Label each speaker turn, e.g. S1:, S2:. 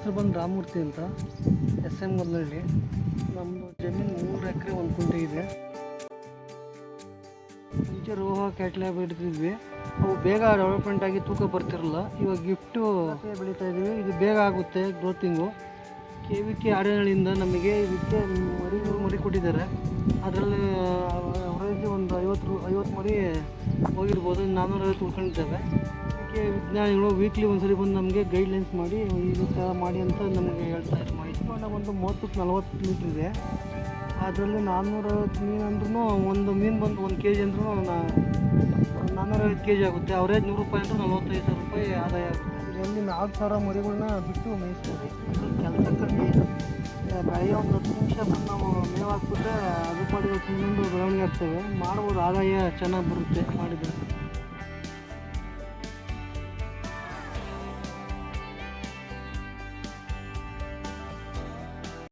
S1: ಹೆಸರು ಬಂದು ರಾಮಮೂರ್ತಿ ಅಂತ, SM ಗೊಲ್ಲಹಳ್ಳಿ. ನಮ್ಮದು ಜಮೀನು 3 ಎಕರೆ 1 ಕುಂಟೆ ಇದೆ. ಮುಂಚೆ ರೋಹ ಕ್ಯಾಟ್ಲೆ ಬೆಳಿತಿದ್ವಿ. ಅವು ಬೇಗ ಡೆವಲಪ್ಮೆಂಟ್ ಆಗಿ ತೂಕ ಬರ್ತಿರಲ್ಲ. ಇವಾಗ ಗಿಫ್ಟು ಬೆಳೀತಾ ಇದ್ದೀವಿ. ಇದು ಬೇಗ ಆಗುತ್ತೆ ಗ್ರೋತಿಂಗು. KVK ಆಡಿನಳ್ಳಿಯಿಂದ ನಮಗೆ ಇದಕ್ಕೆ ಮರಿ ಕೊಟ್ಟಿದ್ದಾರೆ. ಅದರಲ್ಲಿ ಅವರೇಜ್ ಒಂದು 50 ಮರಿ ಹೋಗಿರ್ಬೋದು. 450 ಉಳ್ಕೊಂಡಿದ್ದಾವೆ. ಅದಕ್ಕೆ ವಿಜ್ಞಾನಿಗಳು ವೀಕ್ಲಿ ಒಂದ್ಸರಿ ಬಂದು ನಮಗೆ ಗೈಡ್ಲೈನ್ಸ್ ಮಾಡಿ ಈ ಥರ ಮಾಡಿ ಅಂತ ನಮಗೆ ಹೇಳ್ತಾರೆ. ಒಂದು 30-40 ಮೀಟ್ರ್ ಇದೆ. ಅದರಲ್ಲಿ 450 ಮೀನು ಅಂದ್ರೂ ಒಂದು ಮೀನು ಬಂದು 1 kg ಅಂದ್ರೂ 450 kg ಆಗುತ್ತೆ. ಅವರೇಜ್ 100 ರೂಪಾಯಿ ಅಂದ್ರೆ 45,000 ರೂಪಾಯಿ ಆದಾಯ ಆಗುತ್ತೆ. ಇದರಲ್ಲಿ 4,000 ಮರಿಗಳನ್ನ ಬಿಟ್ಟು ಮೇಯಿಸ್ಬೋದು. ಕೆಲಸಕ್ಕಾಗಿ ಬೆಳಗ್ಗೆ ಒಂದು 10 ನಿಮಿಷ ಬಂದು ನಾವು ಮೇವು ಹಾಕ್ಬಿಟ್ರೆ ಅದು ಪಾಡಿಗೆ ತಿಂದು ಬೆಳವಣಿಗೆ ಆಗ್ತವೆ. ಮಾಡ್ಬೋದು, ಆದಾಯ ಚೆನ್ನಾಗಿ ಬರುತ್ತೆ ಮಾಡಿದರೆ.